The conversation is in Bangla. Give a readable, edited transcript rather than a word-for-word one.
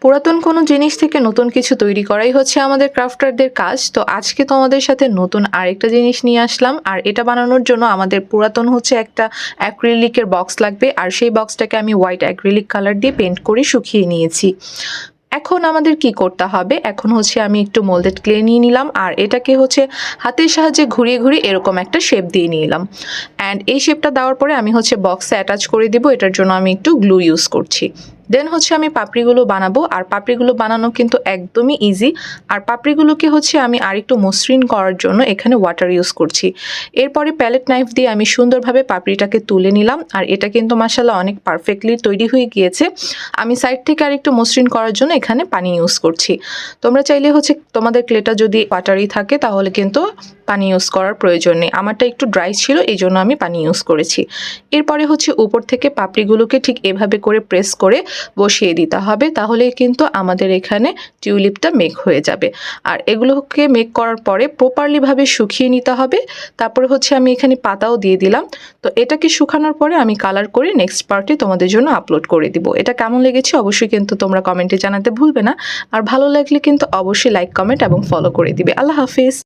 পুরাতন কোনো জিনিস থেকে নতুন কিছু তৈরি করাই হচ্ছে আমাদের ক্রাফটারদের কাজ। তো আজকে তোমাদের সাথে নতুন আরেকটা জিনিস নিয়ে আসলাম, আর এটা বানানোর জন্য আমাদের পুরাতন হচ্ছে একটা অ্যাক্রিলিকের বক্স লাগবে, আর সেই বক্সটাকে আমি হোয়াইট অ্যাক্রিলিক কালার দিয়ে পেন্ট করে শুকিয়ে নিয়েছি। এখন আমাদের কি করতে হবে, এখন হচ্ছে আমি একটু মোল্ডেড ক্লে নিয়ে নিলাম, আর এটাকে হচ্ছে হাতের সাহায্যে ঘুরিয়ে ঘুরিয়ে এরকম একটা শেপ দিয়ে নিলাম। অ্যান্ড এই শেপটা দেওয়ার পরে আমি হচ্ছে বক্সে অ্যাটাচ করে দিব। এটার জন্য আমি একটু গ্লু ইউজ করছি। দেন হচ্ছে আমি পাপড়িগুলো বানাবো, আর পাপড়িগুলো বানানো কিন্তু একদমই ইজি। আর পাপড়িগুলোকে হচ্ছে আমি আরেকটু মসৃণ করার জন্য এখানে ওয়াটার ইউজ করছি। এরপরে প্যালেট নাইফ দিয়ে আমি সুন্দরভাবে পাপড়িটাকে তুলে নিলাম, আর এটা কিন্তু মাশাআল্লাহ অনেক পারফেক্টলি তৈরি হয়ে গিয়েছে। আমি সাইড থেকে আরেকটু মসৃণ করার জন্য এখানে পানি ইউজ করছি। তোমরা চাইলে হচ্ছে তোমাদের ক্লেটা যদি ওয়াটারি থাকে তাহলে কিন্তু পানি ইউজ করার প্রয়োজন নেই। আমারটা একটু ড্রাই ছিল, এই জন্য আমি পানি ইউজ করেছি। এরপরে হচ্ছে উপর থেকে পাপড়িগুলোকে ঠিক এভাবে করে প্রেস করে বসিয়ে দিতে হবে, তাহলে কিন্তু আমাদের এখানে টিউলিপটা মেক হয়ে যাবে। আর এগুলোকে মেক করার পরে প্রপারলিভাবে শুকিয়ে নিতে হবে। তারপরে হচ্ছে আমি এখানে পাতাও দিয়ে দিলাম। তো এটাকে শুকানোর পরে আমি কালার করে নেক্সট পার্টে তোমাদের জন্য আপলোড করে দিব। এটা কেমন লেগেছে অবশ্যই কিন্তু তোমরা কমেন্টে জানাতে ভুলবে না। আর ভালো লাগলে কিন্তু অবশ্যই লাইক, কমেন্ট এবং ফলো করে দিবে। আল্লাহ হাফিজ।